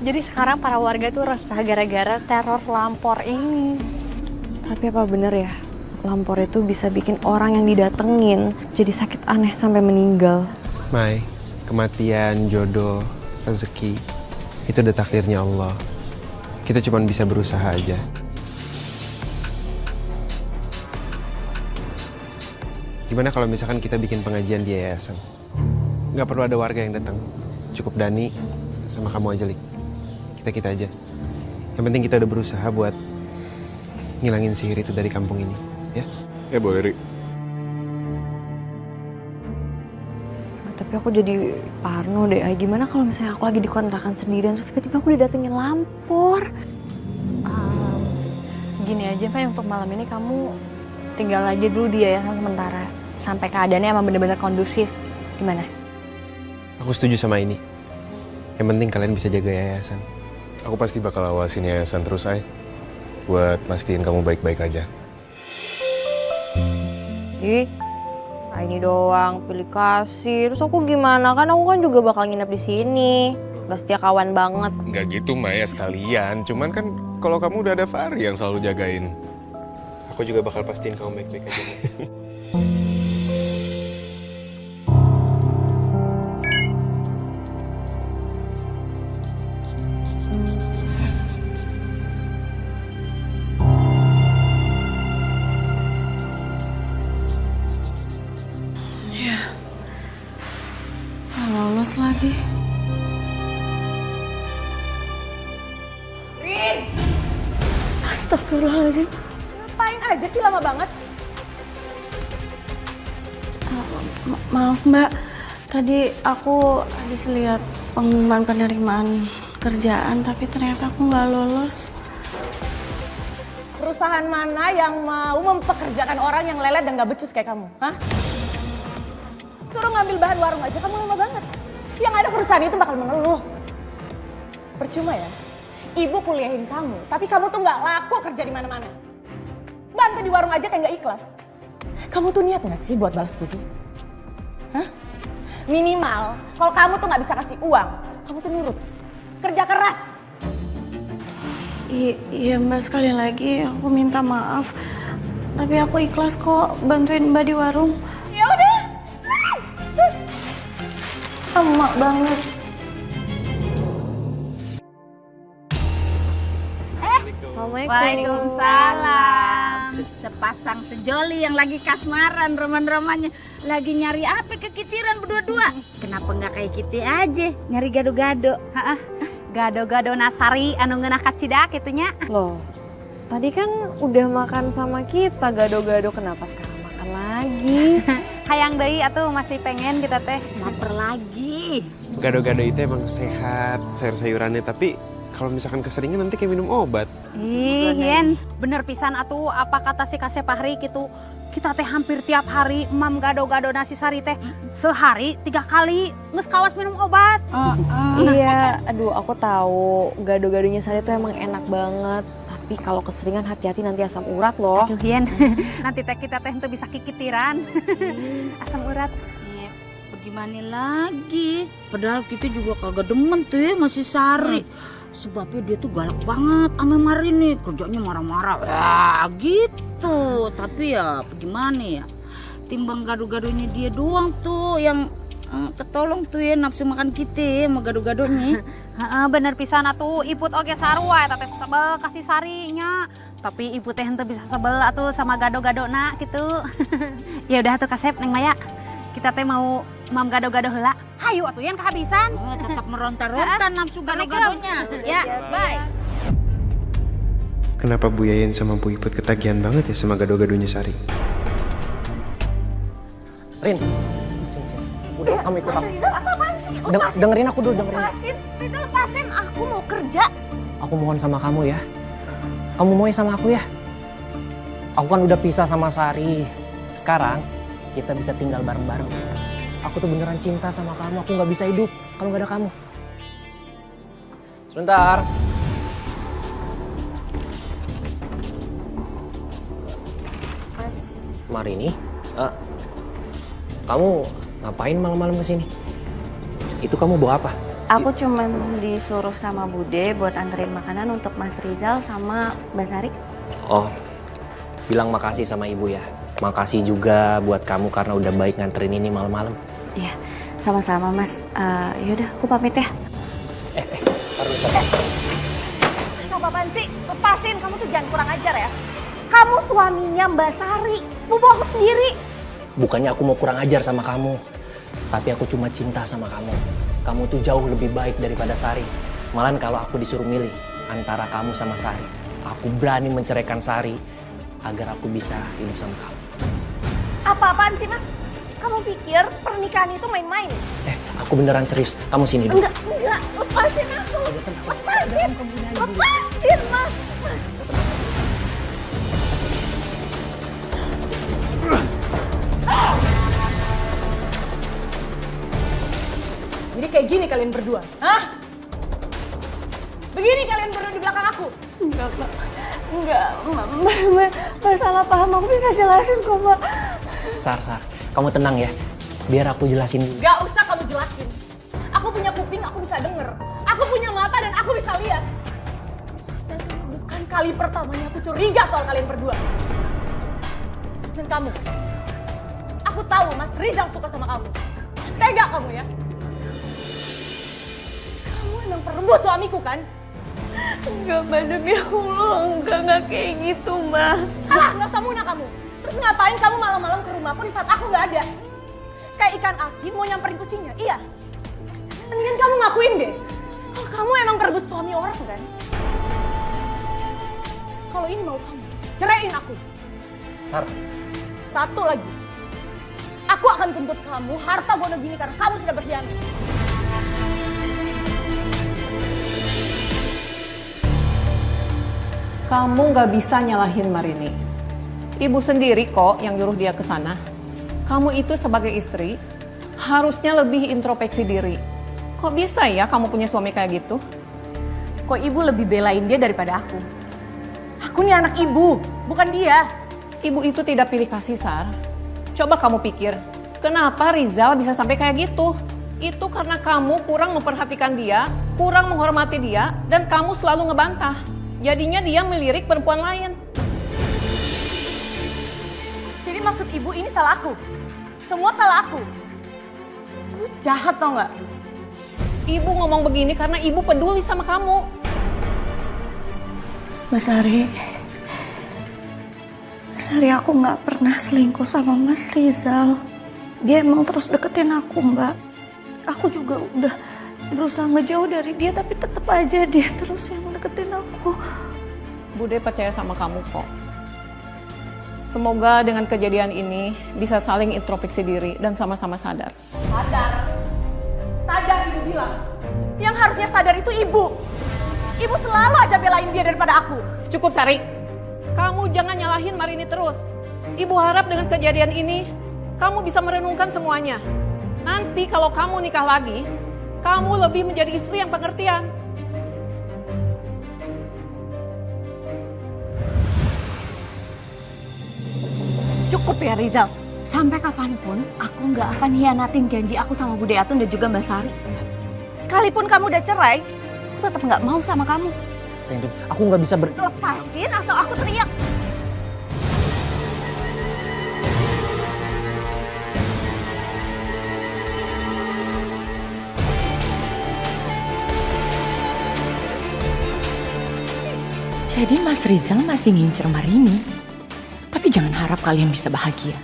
Jadi sekarang para warga tuh resah gara-gara teror lampor ini. Tapi apa bener ya, lampor itu bisa bikin orang yang didatengin jadi sakit aneh sampai meninggal? Mai, kematian, jodoh, rezeki, itu udah takdirnya Allah. Kita cuma bisa berusaha aja. Gimana kalau misalkan kita bikin pengajian di yayasan? Nggak perlu ada warga yang datang. Cukup Dani sama kamu aja, Lik. Kita aja. Yang penting kita udah berusaha buat ngilangin sihir itu dari kampung ini, ya? Ya boleh, Rik. Tapi aku jadi parno deh. Gimana kalau misalnya aku lagi di kontrakan sendirian terus tiba-tiba aku didatengin lampor? Gini aja, Fai, untuk malam ini kamu tinggal aja dulu di yayasan sementara. Sampai keadaannya emang bener-bener kondusif. Gimana? Aku setuju sama ini. Yang penting kalian bisa jaga yayasan. Aku pasti bakal awasin yayasan terus, Ay. Buat mastiin kamu baik-baik aja. Ih, ini doang pilih kasih. Terus aku gimana? Kan aku kan juga bakal nginep di sini. Gak setia kawan banget. Nggak gitu, Maya, sekalian. Cuman kan kalau kamu udah ada Fahri yang selalu jagain. Aku juga bakal pastiin kamu baik-baik aja. Lolos lagi. Astagfirullahaladzim. Ngapain aja sih lama banget? Maaf Mbak, tadi aku habis lihat pengumuman penerimaan kerjaan tapi ternyata aku nggak lolos. Perusahaan mana yang mau mempekerjakan orang yang lelet dan gak becus kayak kamu? Hah? Suruh ngambil bahan warung aja kamu lama banget. Yang ada perusahaan itu bakal mengeluh. Percuma ya, ibu kuliahin kamu, tapi kamu tuh gak laku kerja di mana-mana. Bantu di warung aja kayak gak ikhlas. Kamu tuh niat gak sih buat balas budi? Hah? Minimal, kalau kamu tuh gak bisa kasih uang, kamu tuh nurut. Kerja keras. Iya Mbak, sekali lagi aku minta maaf. Tapi aku ikhlas kok bantuin Mbak di warung. Ya udah. Emak banget. Waalaikumsalam. Sepasang sejoli yang lagi kasmaran roman-romannya. Lagi nyari apa kekitiran berdua-dua. Kenapa nggak kayak kita aja nyari gado-gado? Gado-gado Nasari anu ngeunah kacidak itunya. Loh, tadi kan udah makan sama kita gado-gado, kenapa sekarang makan lagi? Hayang deui atuh masih pengen kita teh. Laper lagi. Gado-gado itu emang sehat, sayur-sayurannya. Tapi kalau misalkan keseringan nanti kayak minum obat. Ih, Yen, bener pisan atuh apa kata si Kasep Fahri gitu. Kita teh hampir tiap hari mam gado-gado nasi sari teh sehari 3 kali nges kawas minum obat. Iya, aduh aku tahu gado-gadonya Sari tuh emang enak banget. Tapi kalau keseringan hati-hati nanti asam urat loh. Aduh, Yen, nanti teh kita teh tuh bisa kikitiran. Asam urat. Ya, bagaimana lagi? Padahal kita juga kagak demen tuh ya masih Sari. Sebabnya dia tuh galak banget sama Marini, kerjanya marah-marah. Ya gitu. Tapi ya bagaimana ya? Timbang gado-gadonya dia doang tuh yang ketolong tuh ya nafsu makan kita sama gado-gadonya. Heeh, bener pisan atuh iput oge sarua eta teh sebel kasih sarinya. Tapi ibu teh henteu bisa sebel atuh sama gado-gadona gitu. Ya udah tuh Kasep Neng Maya. Kita teh mau mam gado-gado heula. Hayu atuh yang kehabisan. Tetap meronta-ronta nafsu gado-gadonya. Ya, bye. Kenapa Bu Yayan sama Bu Iput ketagihan banget ya sama gado-gadonya Sari? Rin, sini. Udah, kamu ikut aku. Apaan sih? Dengerin aku dulu, dengerin. Lepasin, Rizal lepasin. Aku mau kerja. Aku mohon sama kamu ya. Kamu mau ya sama aku ya? Aku kan udah pisah sama Sari. Sekarang kita bisa tinggal bareng-bareng. Aku tuh beneran cinta sama kamu. Aku nggak bisa hidup kalau nggak ada kamu. Sebentar. Marini, kamu ngapain malam-malam kesini? Itu kamu bawa apa? Aku cuman disuruh sama Bude buat anterin makanan untuk Mas Rizal sama Mbak Sari. Oh, bilang makasih sama ibu ya. Makasih juga buat kamu karena udah baik nganterin ini malam-malam. Iya, sama-sama Mas. Yaudah, aku pamit ya. Sama apaan sih? Lepasin, kamu tuh jangan kurang ajar ya. Kamu suaminya Mbak Sari, sepupu aku sendiri. Bukannya aku mau kurang ajar sama kamu, tapi aku cuma cinta sama kamu. Kamu tuh jauh lebih baik daripada Sari. Malahan kalau aku disuruh milih antara kamu sama Sari, aku berani menceraikan Sari agar aku bisa hidup sama kamu. Apa-apaan sih Mas? Kamu pikir pernikahan itu main-main? Aku beneran serius. Kamu sini dulu. Enggak, lepasin aku. Lepasin Mas. Jadi kayak gini kalian berdua, hah? Begini kalian berdua di belakang aku? Enggak, Mbak. Enggak, Mbak salah paham. Aku bisa jelasin kok, Mbak. Sar, kamu tenang ya. Biar aku jelasin dulu. Gak usah kamu jelasin. Aku punya kuping, aku bisa denger. Aku punya mata dan aku bisa lihat. Dan ini bukan kali pertamanya aku curiga soal kalian berdua. Dan kamu, aku tahu Mas Rizal suka sama kamu. Tega kamu ya. Kamu emang perebut suamiku kan? Enggak, Mbak. Demi Allah. Enggak kayak gitu, Mbak. Alah, gak usah muna kamu. Terus ngapain kamu malam-malam ke rumahku di saat aku gak ada? Kayak ikan asin mau nyamperin kucingnya, iya? Mendingan kamu ngakuin deh. Kalau kamu emang perebut suami orang kan? Kalau ini mau kamu, ceraiin aku. Sar, Satu lagi. Aku akan tuntut kamu harta gono gini karena kamu sudah berkhianat. Kamu nggak bisa nyalahin Marini. Ibu sendiri kok yang nyuruh dia ke sana. Kamu itu sebagai istri harusnya lebih introspeksi diri. Kok bisa ya kamu punya suami kayak gitu? Kok ibu lebih belain dia daripada aku? Aku nih anak ibu, bukan dia. Ibu itu tidak pilih kasih, Sar. Coba kamu pikir, kenapa Rizal bisa sampai kayak gitu? Itu karena kamu kurang memperhatikan dia, kurang menghormati dia, dan kamu selalu ngebantah. Jadinya dia melirik perempuan lain. Jadi maksud ibu ini salah aku? Semua salah aku? Ibu jahat tau gak? Ibu ngomong begini karena ibu peduli sama kamu. Mas Sari, aku nggak pernah selingkuh sama Mas Rizal. Dia emang terus deketin aku, Mbak. Aku juga udah berusaha ngejauh dari dia, tapi tetap aja dia terus yang deketin aku. Bude percaya sama kamu kok. Semoga dengan kejadian ini bisa saling introspeksi diri dan sama-sama sadar. Sadar? Sadar ibu bilang. Yang harusnya sadar itu ibu. Ibu selalu aja belain dia daripada aku. Cukup, Sari. Kamu jangan nyalahin Marini terus. Ibu harap dengan kejadian ini, kamu bisa merenungkan semuanya. Nanti kalau kamu nikah lagi, kamu lebih menjadi istri yang pengertian. Cukup ya Rizal. Sampai kapanpun aku nggak akan hianatin janji aku sama Bude Atun dan juga Mbak Sari. Sekalipun kamu udah cerai, aku tetap nggak mau sama kamu. Rindu, aku nggak bisa Lepasin atau aku teriak. Jadi Mas Rizal masih ngincer Marini. Tapi jangan harap kalian bisa bahagia.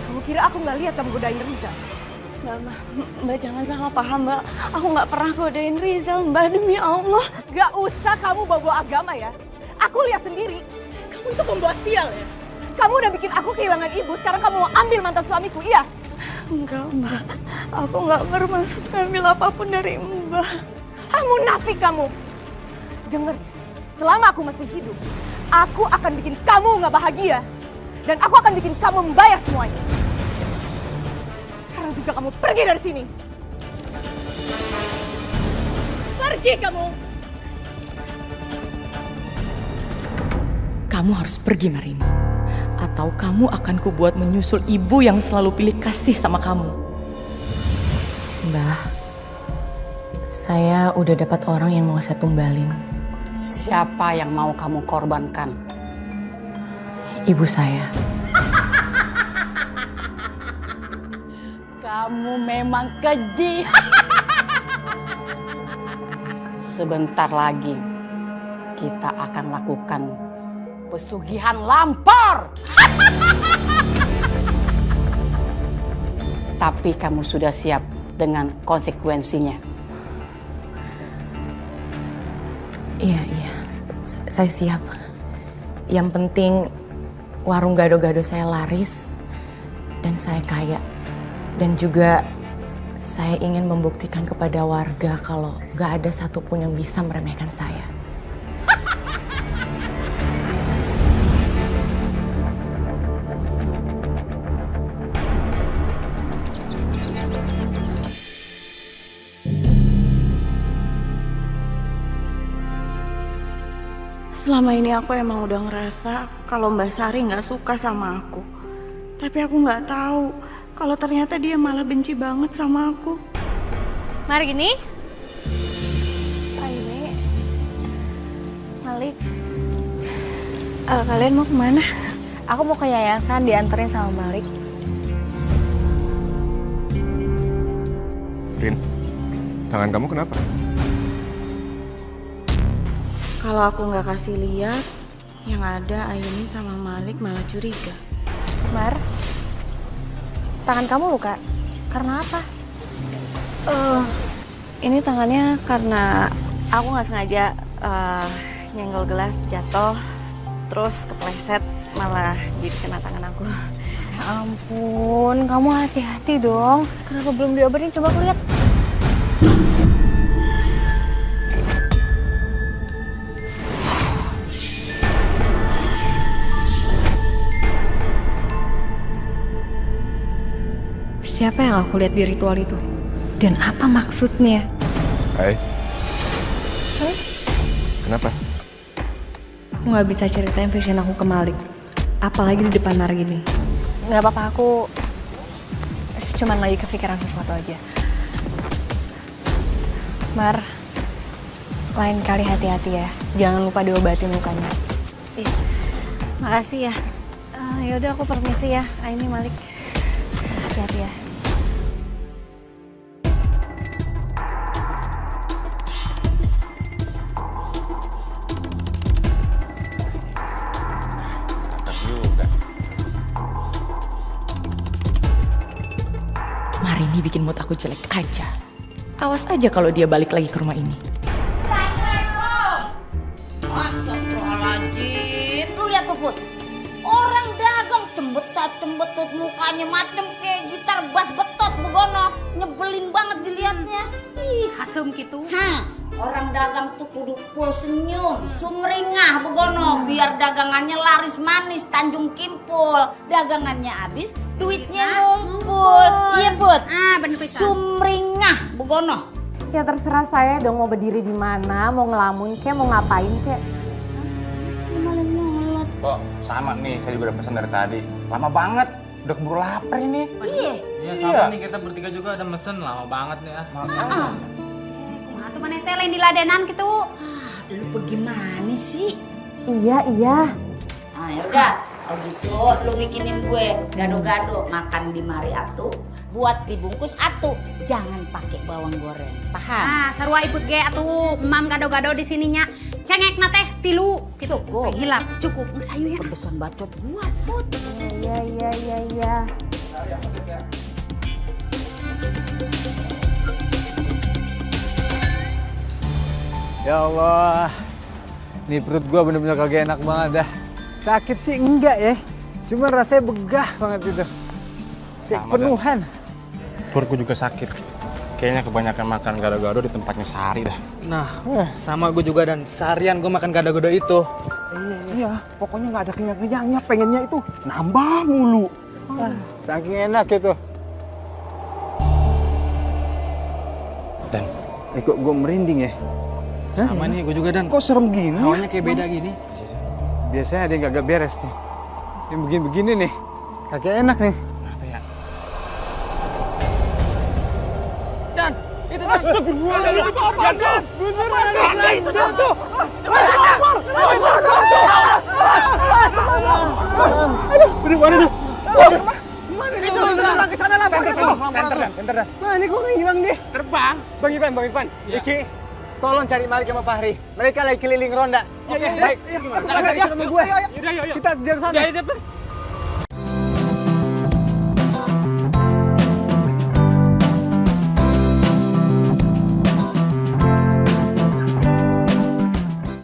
Kamu kira aku nggak lihat kamu godain Rizal? Mbak jangan salah paham, Mbak. Aku nggak pernah godain Rizal, Mbak, demi Allah. Gak usah kamu bawa agama ya. Aku lihat sendiri. Kamu itu pembawa sial ya. Kamu udah bikin aku kehilangan ibu, sekarang kamu mau ambil mantan suamiku, iya? Enggak, Mbak. Aku nggak bermaksud ngambil apapun dari Mbak. Munafik kamu. Dengar, selama aku masih hidup, aku akan bikin kamu nggak bahagia. Dan aku akan bikin kamu membayar semuanya. Sekarang juga kamu pergi dari sini. Pergi kamu. Kamu harus pergi Marini. Atau tahu kamu akan kubuat menyusul ibu yang selalu pilih kasih sama kamu. Mbah, saya udah dapat orang yang mau saya tumbalin. Siapa yang mau kamu korbankan? Ibu saya. Kamu memang keji. Sebentar lagi kita akan lakukan pesugihan lampor. Tapi kamu sudah siap dengan konsekuensinya. Iya, saya siap. Yang penting warung gado-gado saya laris dan saya kaya. Dan juga saya ingin membuktikan kepada warga kalau gak ada satupun yang bisa meremehkan saya. Selama ini aku emang udah ngerasa kalau Mbak Sari nggak suka sama aku. Tapi aku nggak tahu kalau ternyata dia malah benci banget sama aku. Mari gini. Aini, Malik. Kalian mau kemana? Aku mau ke yayasan dianterin sama Malik. Rin, tangan kamu kenapa? Kalau aku nggak kasih lihat, yang ada Aini sama Malik malah curiga. Mar, tangan kamu luka. Karena apa? Ini tangannya karena aku nggak sengaja nyenggol gelas jatuh, terus kepleset malah jadi kena tangan aku. Ya ampun, kamu hati-hati dong. Kenapa belum diobatin? Coba aku lihat. Siapa yang aku lihat di ritual itu? Dan apa maksudnya? Hai. Hai? Kenapa? Aku nggak bisa ceritain vision aku ke Malik. Apalagi di depan Mar gini. Nggak apa-apa, aku cuman lagi kepikiran sesuatu aja. Mar, lain kali hati-hati ya. Jangan lupa diobatin lukanya. Makasih ya. Yaudah aku permisi ya, Aini, Malik. Hati-hati ya. Marini bikin mood aku jelek aja. Awas aja kalau dia balik lagi ke rumah ini. Astagfirullahaladzim. Lu lihat tuh, Put. Orang dagang cembetat-cembetut mukanya macem kayak gitar bass betot begono. Nyebelin banget dilihatnya. Ih, hasum gitu. Orang dagang tuh kudu full senyum, sumringah begono, biar dagangannya laris manis, Tanjung Kimpul. Dagangannya habis, duitnya ngumpul. Iya, Put. Bener pisan. Sumringah begono. Ya terserah saya dong mau berdiri di mana, mau ngelamun kek, mau ngapain kek. Ini malah nyolot. Kok sama nih, saya juga udah pesan dari tadi. Lama banget, udah keburu lapar ini. Iya. Iya sama nih, kita bertiga juga ada mesen lama banget nih ya. Atau mana teh lain diladenan gitu. Lu bagaimana sih? Iya. Nah yaudah, kalau gitu lu bikinin gue gado-gado makan di mari atuh. Buat dibungkus atuh, jangan pakai bawang goreng. Paham? Sarua iput ge atuh mam gado-gado di sininya. Cengek na teh 3 gitu. Cukup. Hilap, cukup. Geus hayu ya. Kebesan bacot gua, Put. Iya. Ya Allah, nih perut gua bener-bener kagak enak banget dah. Sakit sih enggak ya, cuman rasanya begah banget itu. Penuhan. Perut gue juga sakit. Kayaknya kebanyakan makan gado-gado di tempatnya Sari dah. Nah, sama gue juga dan seharian gue makan gado-gado itu. Iya, pokoknya nggak ada kenyang-kenyangnya, pengennya itu nambah mulu. Saking enak gitu. Dan kok gue merinding ya? Sama nih, gue juga dan. Kok serem gini? Hawanya kayak beda gini. Biasanya ada yang kagak beres nih. Yang begini-begini nih, kagak enak nih. Apa ya? Dan, itu Dan. Bener itu Dan tuh. Mana tuh? Mana itu tuh? Ke sana lah. Center Dan. Mana kok nggak hilang deh? Terbang. Bang Ivan. Iki, tolong cari Malik sama Fahri. Mereka lagi keliling ronda. Oke, baik. Kita ikut sama gue. Kita kejar sana.